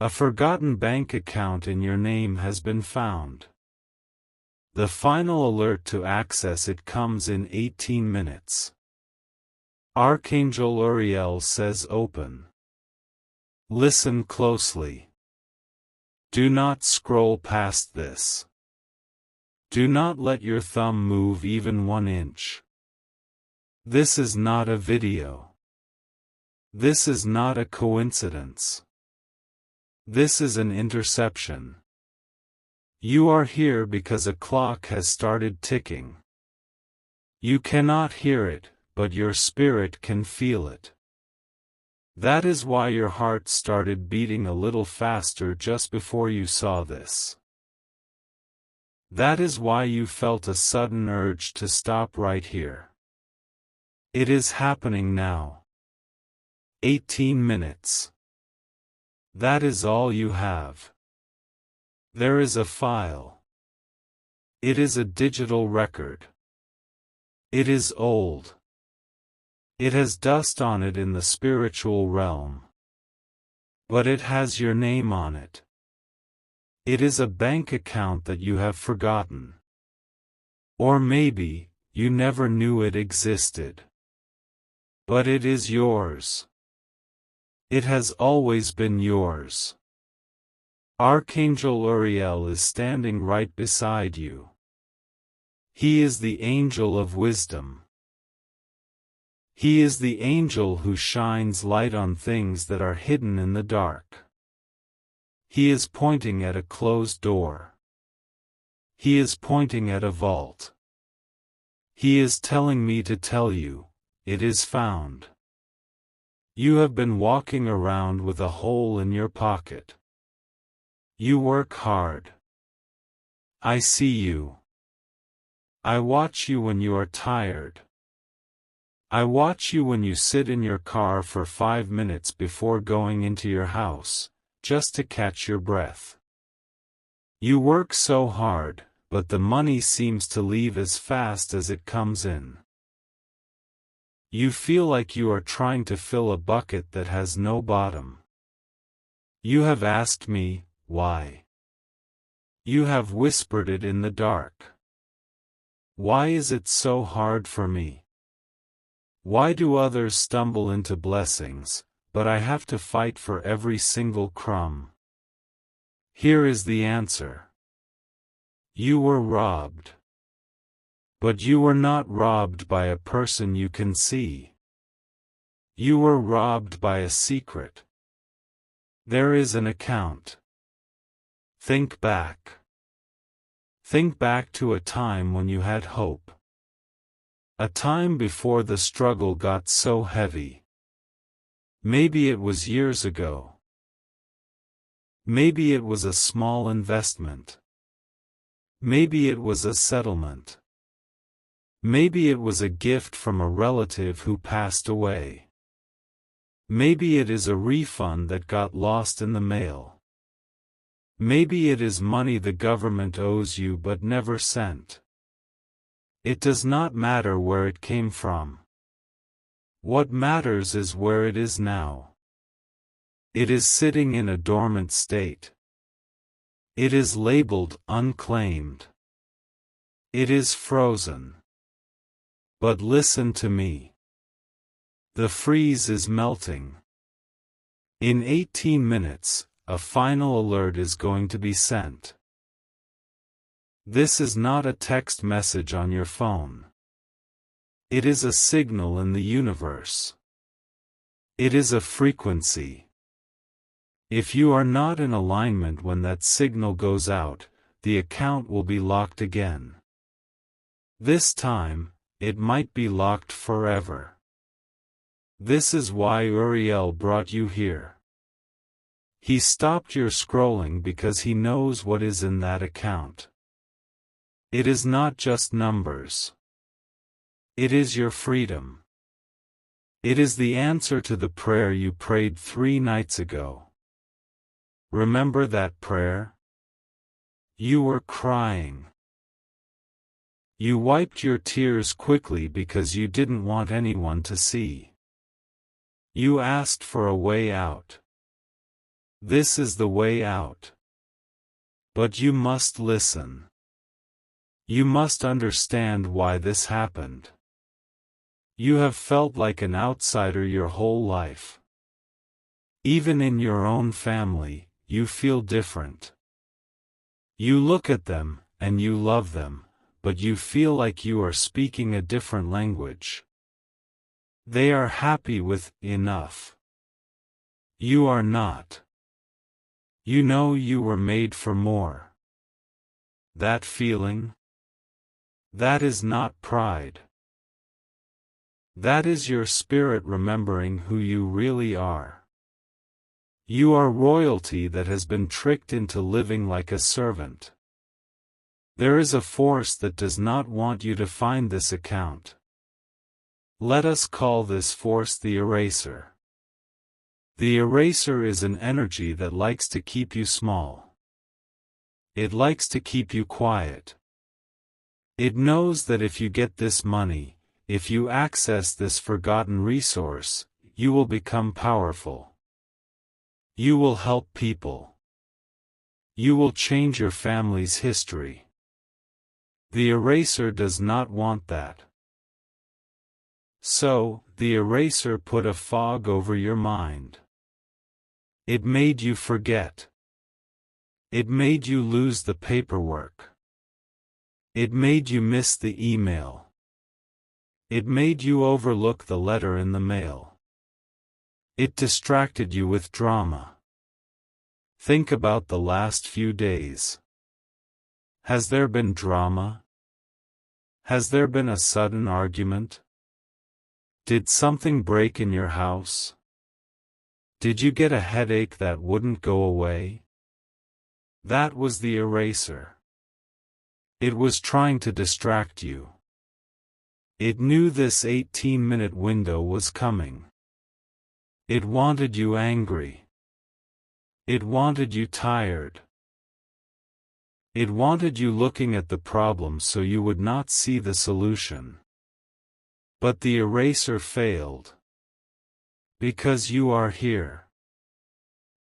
A forgotten bank account in your name has been found. The final alert to access it comes in 18 minutes. Archangel Uriel says open. Listen closely. Do not scroll past this. Do not let your thumb move even 1 inch. This is not a video. This is not a coincidence. This is an interception. You are here because a clock has started ticking. You cannot hear it, but your spirit can feel it. That is why your heart started beating a little faster just before you saw this. That is why you felt a sudden urge to stop right here. It is happening now. 18 minutes. That is all you have. There is a file. It is a digital record. It is old. It has dust on it in the spiritual realm. But it has your name on it. It is a bank account that you have forgotten. Or maybe, you never knew it existed. But it is yours. It has always been yours. Archangel Uriel is standing right beside you. He is the angel of wisdom. He is the angel who shines light on things that are hidden in the dark. He is pointing at a closed door. He is pointing at a vault. He is telling me to tell you, it is found. You have been walking around with a hole in your pocket. You work hard. I see you. I watch you when you are tired. I watch you when you sit in your car for 5 minutes before going into your house, just to catch your breath. You work so hard, but the money seems to leave as fast as it comes in. You feel like you are trying to fill a bucket that has no bottom. You have asked me, why? You have whispered it in the dark. Why is it so hard for me? Why do others stumble into blessings, but I have to fight for every single crumb? Here is the answer. You were robbed. But you were not robbed by a person you can see. You were robbed by a secret. There is an account. Think back. Think back to a time when you had hope. A time before the struggle got so heavy. Maybe it was years ago. Maybe it was a small investment. Maybe it was a settlement. Maybe it was a gift from a relative who passed away. Maybe it is a refund that got lost in the mail. Maybe it is money the government owes you but never sent. It does not matter where it came from. What matters is where it is now. It is sitting in a dormant state. It is labeled unclaimed. It is frozen. But listen to me. The freeze is melting. In 18 minutes, a final alert is going to be sent. This is not a text message on your phone. It is a signal in the universe. It is a frequency. If you are not in alignment when that signal goes out, the account will be locked again. This time, it might be locked forever. This is why Uriel brought you here. He stopped your scrolling because he knows what is in that account. It is not just numbers. It is your freedom. It is the answer to the prayer you prayed 3 nights ago. Remember that prayer? You were crying. You wiped your tears quickly because you didn't want anyone to see. You asked for a way out. This is the way out. But you must listen. You must understand why this happened. You have felt like an outsider your whole life. Even in your own family, you feel different. You look at them, and you love them, but you feel like you are speaking a different language. They are happy with enough. You are not. You know you were made for more. That feeling? That is not pride. That is your spirit remembering who you really are. You are royalty that has been tricked into living like a servant. There is a force that does not want you to find this account. Let us call this force the eraser. The eraser is an energy that likes to keep you small. It likes to keep you quiet. It knows that if you get this money, if you access this forgotten resource, you will become powerful. You will help people. You will change your family's history. The eraser does not want that. So, the eraser put a fog over your mind. It made you forget. It made you lose the paperwork. It made you miss the email. It made you overlook the letter in the mail. It distracted you with drama. Think about the last few days. Has there been drama? Has there been a sudden argument? Did something break in your house? Did you get a headache that wouldn't go away? That was the eraser. It was trying to distract you. It knew this 18-minute window was coming. It wanted you angry. It wanted you tired. It wanted you looking at the problem so you would not see the solution. But the eraser failed. Because you are here.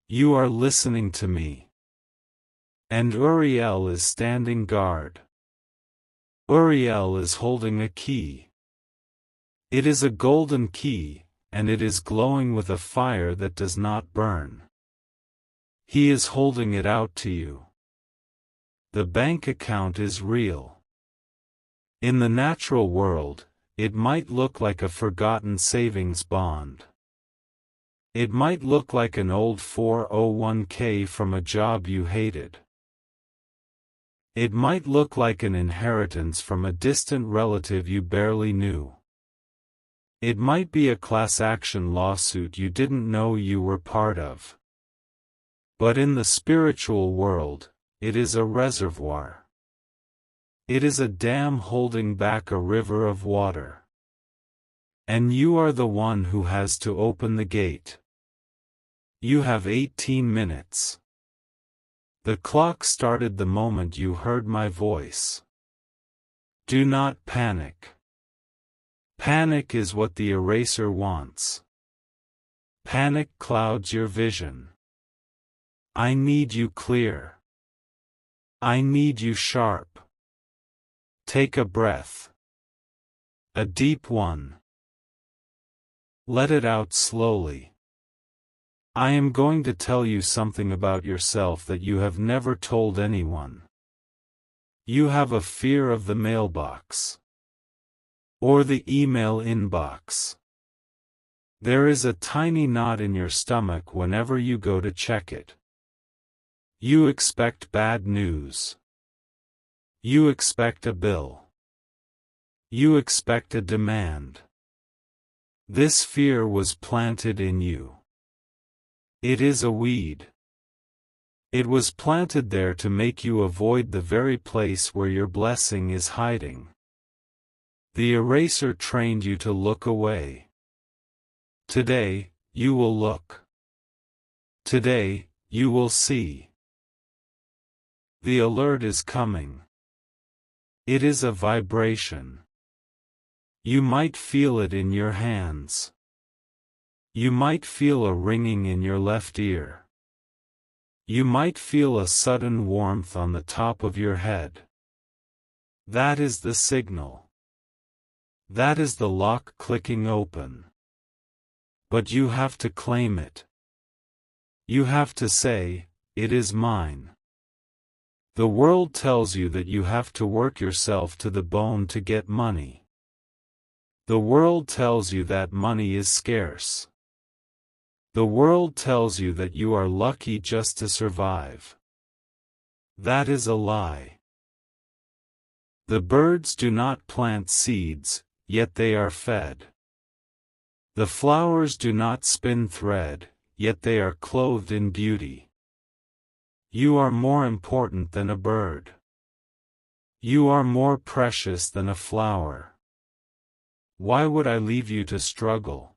You are listening to me. And Uriel is standing guard. Uriel is holding a key. It is a golden key, and it is glowing with a fire that does not burn. He is holding it out to you. The bank account is real. In the natural world, it might look like a forgotten savings bond. It might look like an old 401k from a job you hated. It might look like an inheritance from a distant relative you barely knew. It might be a class action lawsuit you didn't know you were part of. But in the spiritual world, it is a reservoir. It is a dam holding back a river of water. And you are the one who has to open the gate. You have 18 minutes. The clock started the moment you heard my voice. Do not panic. Panic is what the eraser wants. Panic clouds your vision. I need you clear. I need you sharp. Take a breath. A deep one. Let it out slowly. I am going to tell you something about yourself that you have never told anyone. You have a fear of the mailbox. Or the email inbox. There is a tiny knot in your stomach whenever you go to check it. You expect bad news. You expect a bill. You expect a demand. This fear was planted in you. It is a weed. It was planted there to make you avoid the very place where your blessing is hiding. The eraser trained you to look away. Today, you will look. Today, you will see. The alert is coming. It is a vibration. You might feel it in your hands. You might feel a ringing in your left ear. You might feel a sudden warmth on the top of your head. That is the signal. That is the lock clicking open. But you have to claim it. You have to say, "It is mine." The world tells you that you have to work yourself to the bone to get money. The world tells you that money is scarce. The world tells you that you are lucky just to survive. That is a lie. The birds do not plant seeds, yet they are fed. The flowers do not spin thread, yet they are clothed in beauty. You are more important than a bird. You are more precious than a flower. Why would I leave you to struggle?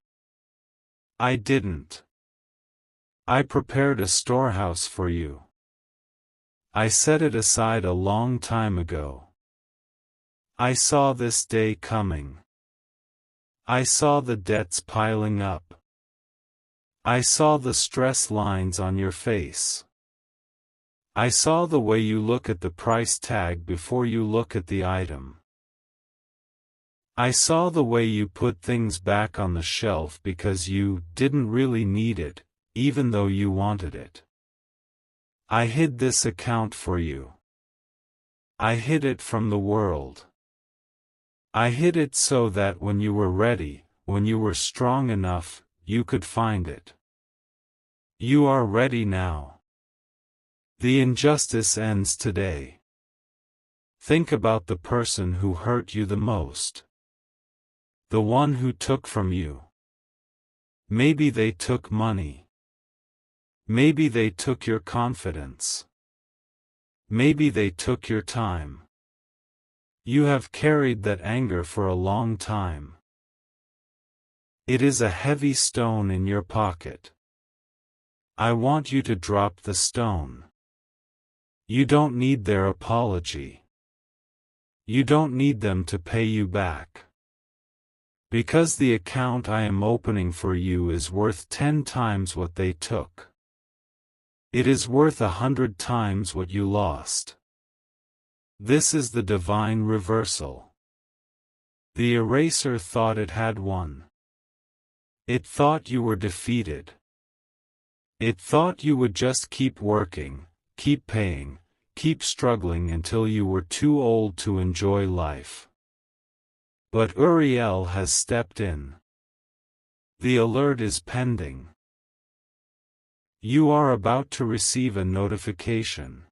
I didn't. I prepared a storehouse for you. I set it aside a long time ago. I saw this day coming. I saw the debts piling up. I saw the stress lines on your face. I saw the way you look at the price tag before you look at the item. I saw the way you put things back on the shelf because you didn't really need it, even though you wanted it. I hid this account for you. I hid it from the world. I hid it so that when you were ready, when you were strong enough, you could find it. You are ready now. The injustice ends today. Think about the person who hurt you the most. The one who took from you. Maybe they took money. Maybe they took your confidence. Maybe they took your time. You have carried that anger for a long time. It is a heavy stone in your pocket. I want you to drop the stone. You don't need their apology. You don't need them to pay you back. Because the account I am opening for you is worth 10 times what they took. It is worth 100 times what you lost. This is the divine reversal. The eraser thought it had won. It thought you were defeated. It thought you would just keep working, keep paying, keep struggling until you were too old to enjoy life. But Uriel has stepped in. The alert is pending. You are about to receive a notification.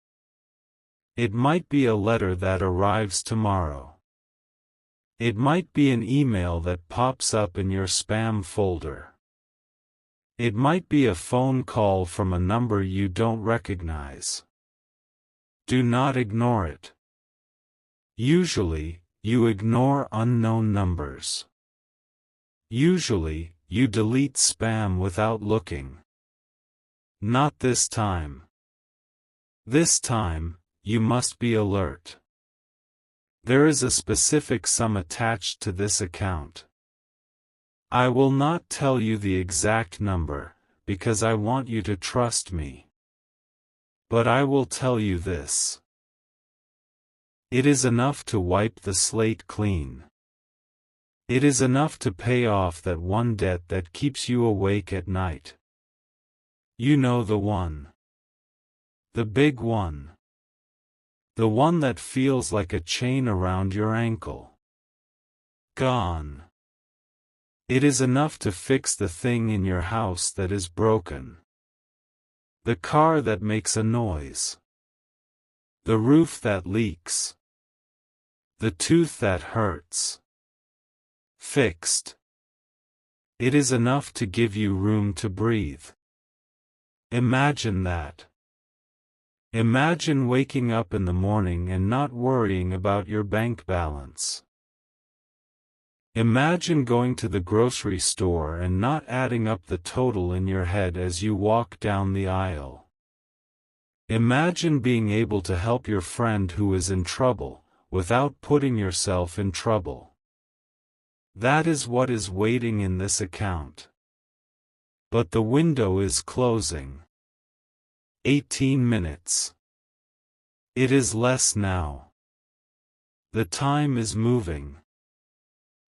It might be a letter that arrives tomorrow. It might be an email that pops up in your spam folder. It might be a phone call from a number you don't recognize. Do not ignore it. Usually, you ignore unknown numbers. Usually, you delete spam without looking. Not this time. This time, you must be alert. There is a specific sum attached to this account. I will not tell you the exact number, because I want you to trust me. But I will tell you this. It is enough to wipe the slate clean. It is enough to pay off that one debt that keeps you awake at night. You know the one. The big one. The one that feels like a chain around your ankle. Gone. It is enough to fix the thing in your house that is broken. The car that makes a noise. The roof that leaks. The tooth that hurts. Fixed. It is enough to give you room to breathe. Imagine that. Imagine waking up in the morning and not worrying about your bank balance. Imagine going to the grocery store and not adding up the total in your head as you walk down the aisle. Imagine being able to help your friend who is in trouble, without putting yourself in trouble. That is what is waiting in this account. But the window is closing. 18 minutes. It is less now. The time is moving.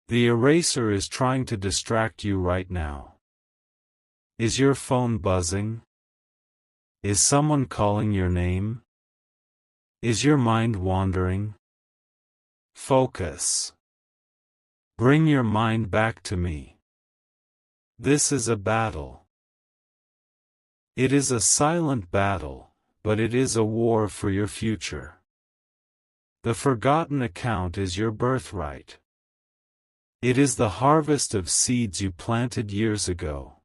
The eraser is trying to distract you right now. Is your phone buzzing? Is someone calling your name? Is your mind wandering? Focus. Bring your mind back to me. This is a battle. It is a silent battle, but it is a war for your future. The forgotten account is your birthright. It is the harvest of seeds you planted years ago.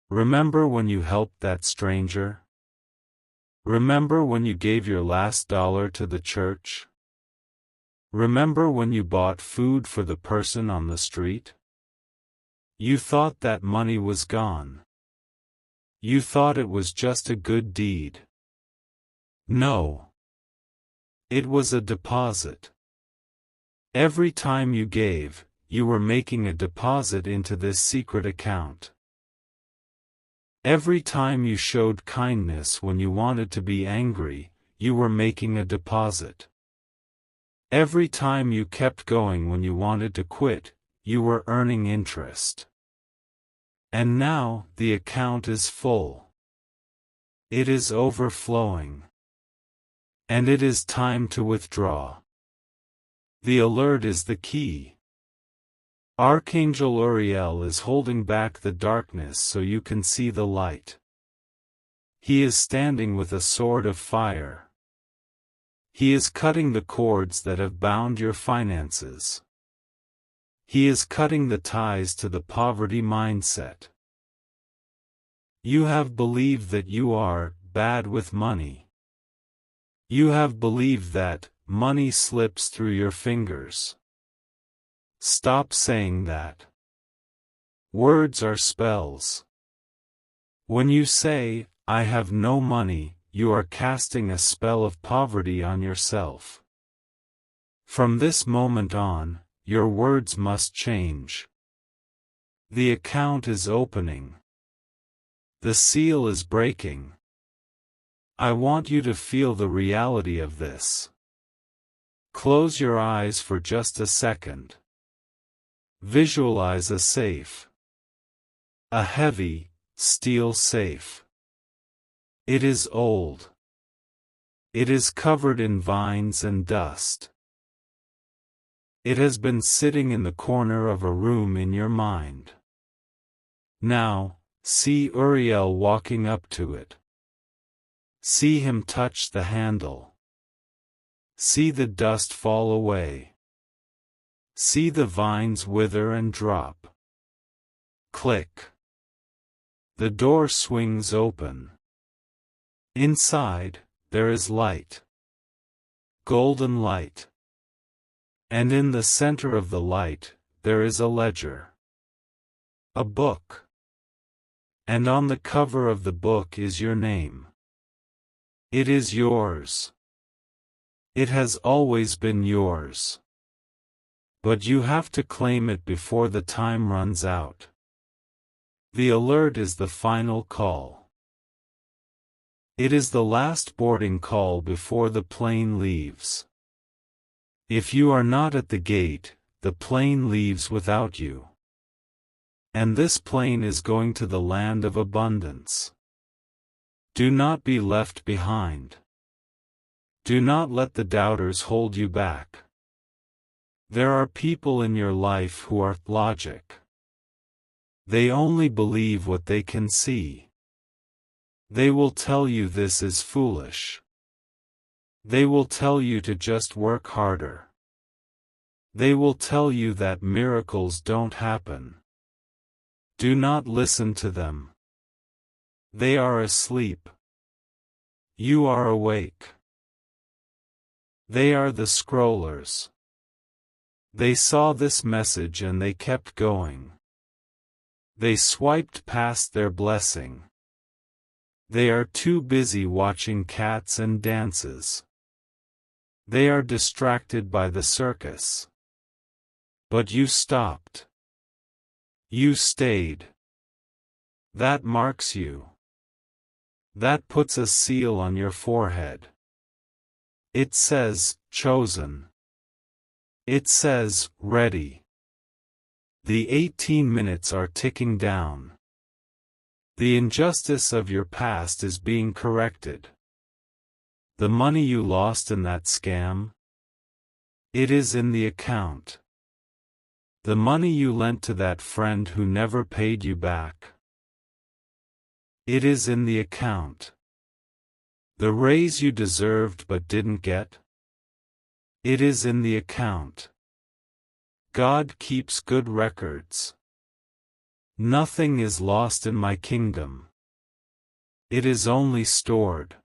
Remember when you helped that stranger? Remember when you gave your last dollar to the church? Remember when you bought food for the person on the street? You thought that money was gone. You thought it was just a good deed. No. It was a deposit. Every time you gave, you were making a deposit into this secret account. Every time you showed kindness when you wanted to be angry, you were making a deposit. Every time you kept going when you wanted to quit, you were earning interest. And now, the account is full. It is overflowing. And it is time to withdraw. The alert is the key. Archangel Uriel is holding back the darkness so you can see the light. He is standing with a sword of fire. He is cutting the cords that have bound your finances. He is cutting the ties to the poverty mindset. You have believed that you are bad with money. You have believed that money slips through your fingers. Stop saying that. Words are spells. When you say, "I have no money," you are casting a spell of poverty on yourself. From this moment on, your words must change. The account is opening. The seal is breaking. I want you to feel the reality of this. Close your eyes for just a second. Visualize a safe. A heavy, steel safe. It is old. It is covered in vines and dust. It has been sitting in the corner of a room in your mind. Now, see Uriel walking up to it. See him touch the handle. See the dust fall away. See the vines wither and drop. Click. The door swings open. Inside, there is light. Golden light. And in the center of the light, there is a ledger. A book. And on the cover of the book is your name. It is yours. It has always been yours. But you have to claim it before the time runs out. The alert is the final call. It is the last boarding call before the plane leaves. If you are not at the gate, the plane leaves without you. And this plane is going to the land of abundance. Do not be left behind. Do not let the doubters hold you back. There are people in your life who are logic. They only believe what they can see. They will tell you this is foolish. They will tell you to just work harder. They will tell you that miracles don't happen. Do not listen to them. They are asleep. You are awake. They are the scrollers. They saw this message and they kept going. They swiped past their blessing. They are too busy watching cats and dances. They are distracted by the circus. But you stopped. You stayed. That marks you. That puts a seal on your forehead. It says, chosen. It says, ready. The 18 minutes are ticking down. The injustice of your past is being corrected. The money you lost in that scam? It is in the account. The money you lent to that friend who never paid you back? It is in the account. The raise you deserved but didn't get? It is in the account. God keeps good records. Nothing is lost in my kingdom. It is only stored.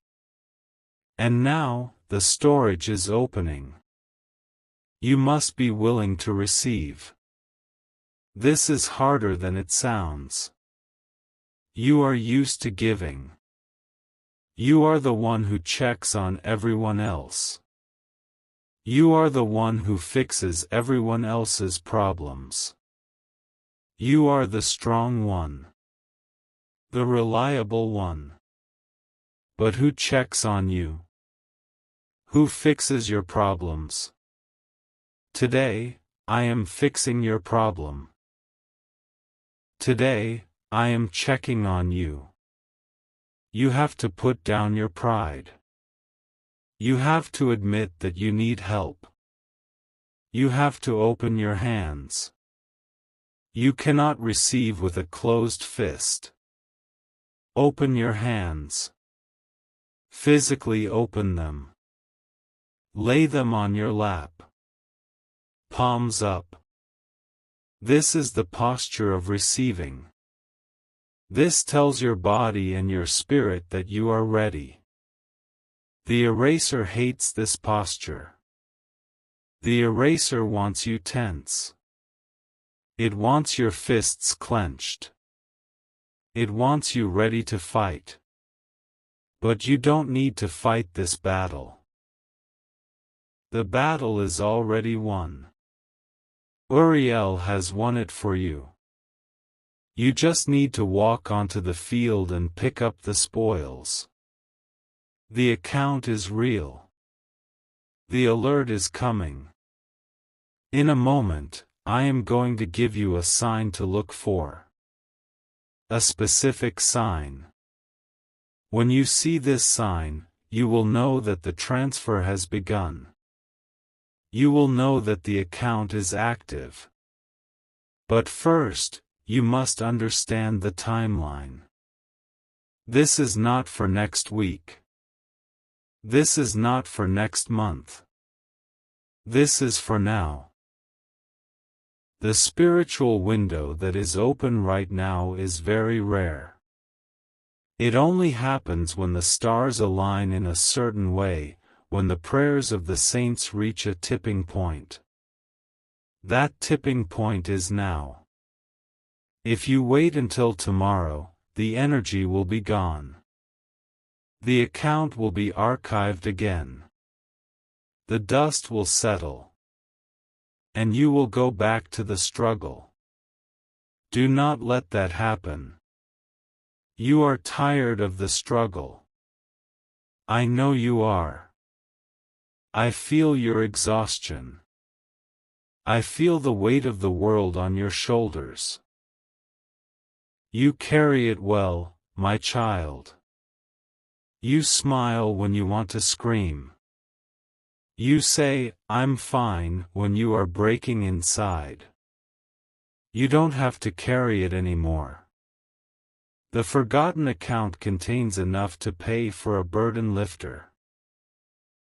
And now, the storage is opening. You must be willing to receive. This is harder than it sounds. You are used to giving. You are the one who checks on everyone else. You are the one who fixes everyone else's problems. You are the strong one. The reliable one. But who checks on you? Who fixes your problems? Today, I am fixing your problem. Today, I am checking on you. You have to put down your pride. You have to admit that you need help. You have to open your hands. You cannot receive with a closed fist. Open your hands. Physically open them. Lay them on your lap. Palms up. This is the posture of receiving. This tells your body and your spirit that you are ready. The eraser hates this posture. The eraser wants you tense. It wants your fists clenched. It wants you ready to fight. But you don't need to fight this battle. The battle is already won. Uriel has won it for you. You just need to walk onto the field and pick up the spoils. The account is real. The alert is coming. In a moment, I am going to give you a sign to look for. A specific sign. When you see this sign, you will know that the transfer has begun. You will know that the account is active. But first, you must understand the timeline. This is not for next week. This is not for next month. This is for now. The spiritual window that is open right now is very rare. It only happens when the stars align in a certain way, when the prayers of the saints reach a tipping point. That tipping point is now. If you wait until tomorrow, the energy will be gone. The account will be archived again. The dust will settle. And you will go back to the struggle. Do not let that happen. You are tired of the struggle. I know you are. I feel your exhaustion. I feel the weight of the world on your shoulders. You carry it well, my child. You smile when you want to scream. You say, "I'm fine," when you are breaking inside. You don't have to carry it anymore. The forgotten account contains enough to pay for a burden lifter.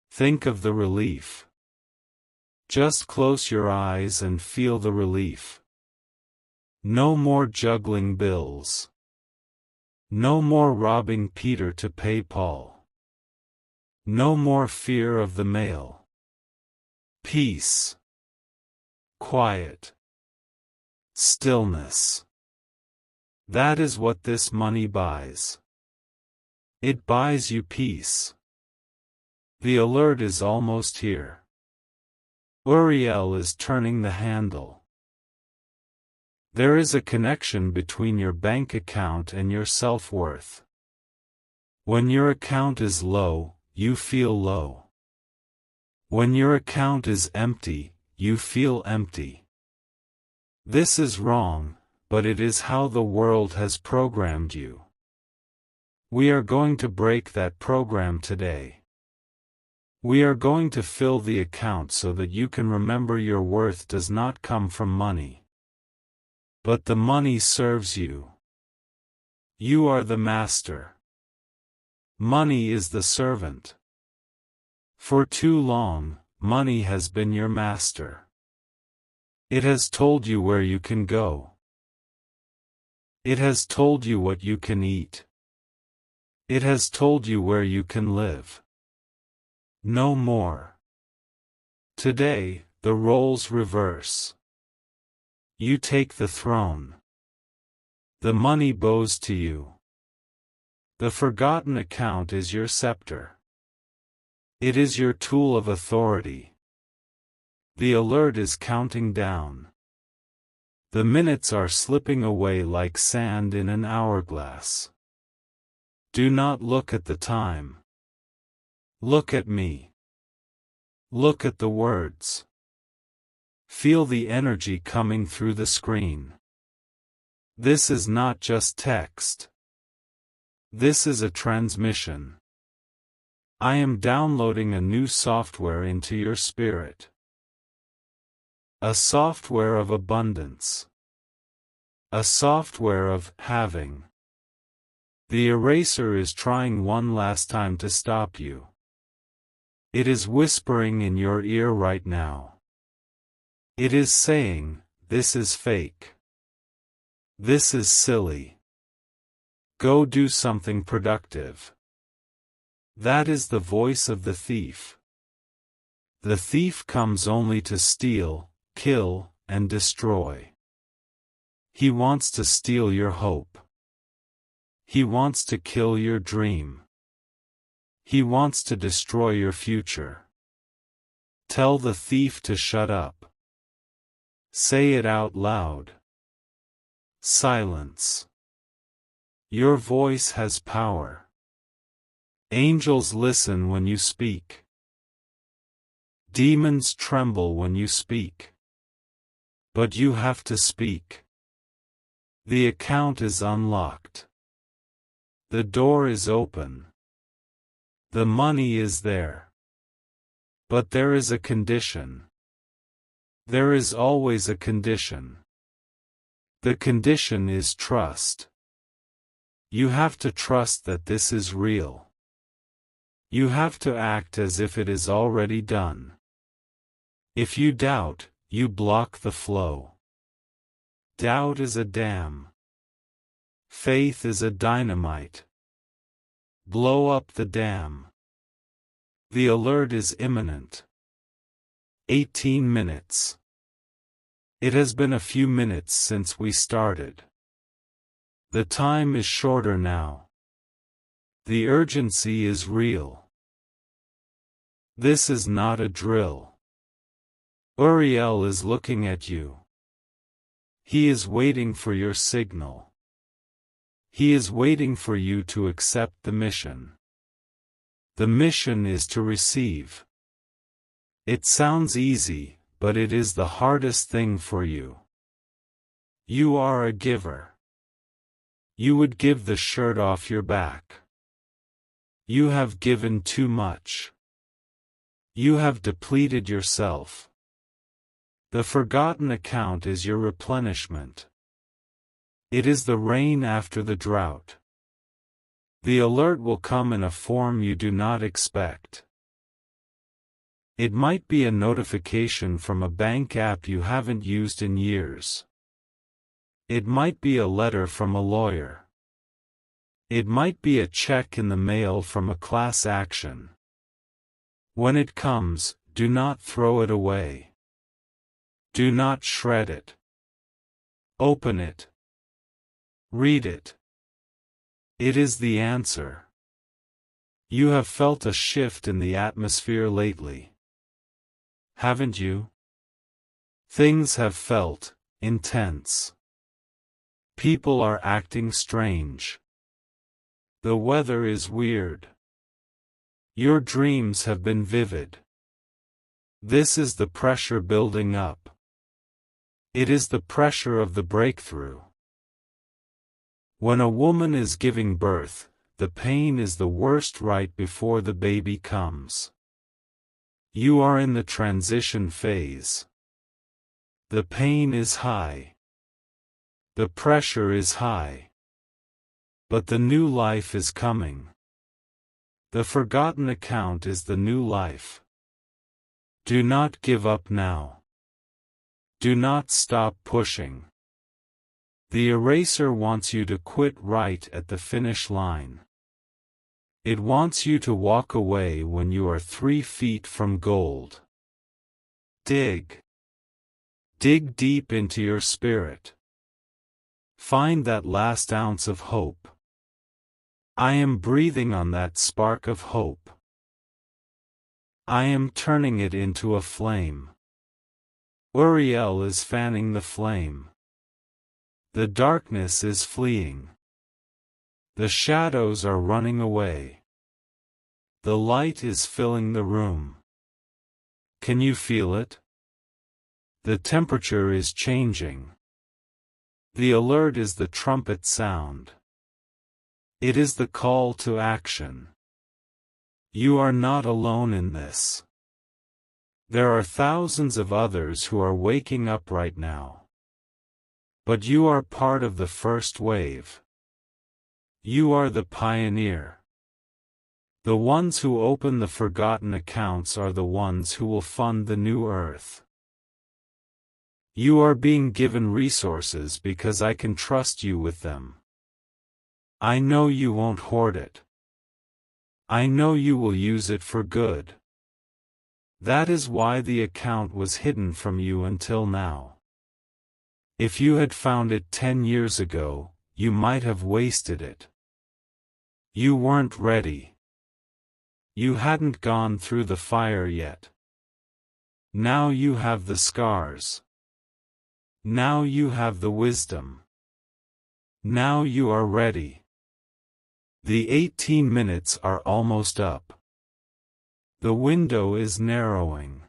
Think of the relief. Just close your eyes and feel the relief. No more juggling bills. No more robbing Peter to pay Paul. No more fear of the mail. Peace. Quiet. Stillness. That is what this money buys. It buys you peace. The alert is almost here. Uriel is turning the handle. There is a connection between your bank account and your self-worth. When your account is low, you feel low. When your account is empty, you feel empty. This is wrong, but it is how the world has programmed you. We are going to break that program today. We are going to fill the account so that you can remember your worth does not come from money. But the money serves you. You are the master. Money is the servant. For too long, money has been your master. It has told you where you can go. It has told you what you can eat. It has told you where you can live. No more. Today, the roles reverse. You take the throne. The money bows to you. The forgotten account is your scepter. It is your tool of authority. The alert is counting down. The minutes are slipping away like sand in an hourglass. Do not look at the time. Look at me. Look at the words. Feel the energy coming through the screen. This is not just text. This is a transmission. I am downloading a new software into your spirit. A software of abundance. A software of having. The eraser is trying one last time to stop you. It is whispering in your ear right now. It is saying, this is fake. This is silly. Go do something productive. That is the voice of the thief. The thief comes only to steal, kill, and destroy. He wants to steal your hope. He wants to kill your dream. He wants to destroy your future. Tell the thief to shut up. Say it out loud. Silence. Your voice has power. Angels listen when you speak. Demons tremble when you speak. But you have to speak. The account is unlocked. The door is open. The money is there. But there is a condition. There is always a condition. The condition is trust. You have to trust that this is real. You have to act as if it is already done. If you doubt, you block the flow. Doubt is a dam. Faith is a dynamite. Blow up the dam. The alert is imminent. 18 minutes. It has been a few minutes since we started. The time is shorter now. The urgency is real. This is not a drill. Uriel is looking at you. He is waiting for your signal. He is waiting for you to accept the mission. The mission is to receive. It sounds easy, but it is the hardest thing for you. You are a giver. You would give the shirt off your back. You have given too much. You have depleted yourself. The forgotten account is your replenishment. It is the rain after the drought. The alert will come in a form you do not expect. It might be a notification from a bank app you haven't used in years. It might be a letter from a lawyer. It might be a check in the mail from a class action. When it comes, do not throw it away. Do not shred it. Open it. Read it. It is the answer. You have felt a shift in the atmosphere lately. Haven't you? Things have felt intense. People are acting strange. The weather is weird. Your dreams have been vivid. This is the pressure building up. It is the pressure of the breakthrough. When a woman is giving birth, the pain is the worst right before the baby comes. You are in the transition phase. The pain is high. The pressure is high. But the new life is coming. The forgotten account is the new life. Do not give up now. Do not stop pushing. The eraser wants you to quit right at the finish line. It wants you to walk away when you are 3 feet from gold. Dig. Dig deep into your spirit. Find that last ounce of hope. I am breathing on that spark of hope. I am turning it into a flame. Uriel is fanning the flame. The darkness is fleeing. The shadows are running away. The light is filling the room. Can you feel it? The temperature is changing. The alert is the trumpet sound. It is the call to action. You are not alone in this. There are thousands of others who are waking up right now. But you are part of the first wave. You are the pioneer. The ones who open the forgotten accounts are the ones who will fund the new earth. You are being given resources because I can trust you with them. I know you won't hoard it. I know you will use it for good. That is why the account was hidden from you until now. If you had found it 10 years ago, you might have wasted it. You weren't ready. You hadn't gone through the fire yet. Now you have the scars. Now you have the wisdom. Now you are ready. The 18 minutes are almost up. The window is narrowing.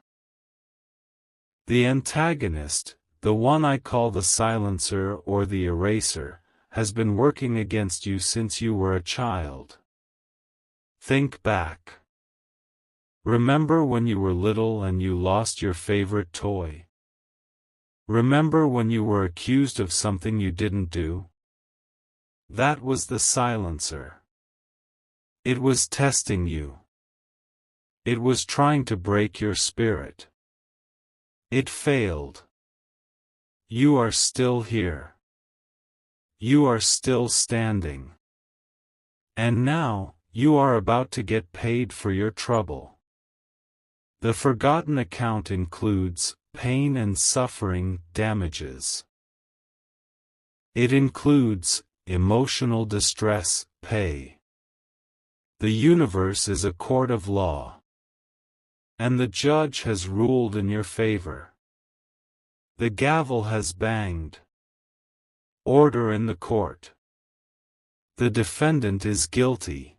The antagonist, the one I call the silencer or the eraser, has been working against you since you were a child. Think back. Remember when you were little and you lost your favorite toy? Remember when you were accused of something you didn't do? That was the silencer. It was testing you. It was trying to break your spirit. It failed. You are still here. You are still standing. And now, you are about to get paid for your trouble. The forgotten account includes pain and suffering damages. It includes emotional distress pay. The universe is a court of law. And the judge has ruled in your favor. The gavel has banged. Order in the court. The defendant is guilty.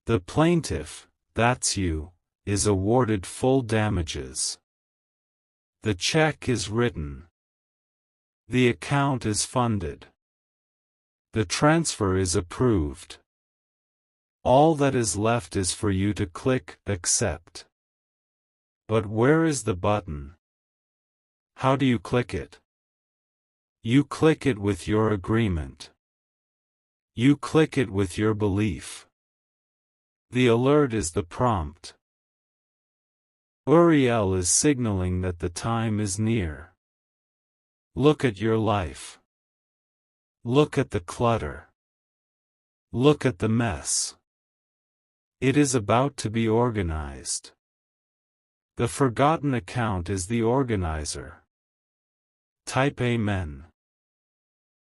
The plaintiff, that's you, is awarded full damages. The check is written. The account is funded. The transfer is approved. All that is left is for you to click accept. But where is the button? How do you click it? You click it with your agreement. You click it with your belief. The alert is the prompt. Uriel is signaling that the time is near. Look at your life. Look at the clutter. Look at the mess. It is about to be organized. The forgotten account is the organizer. Type Amen.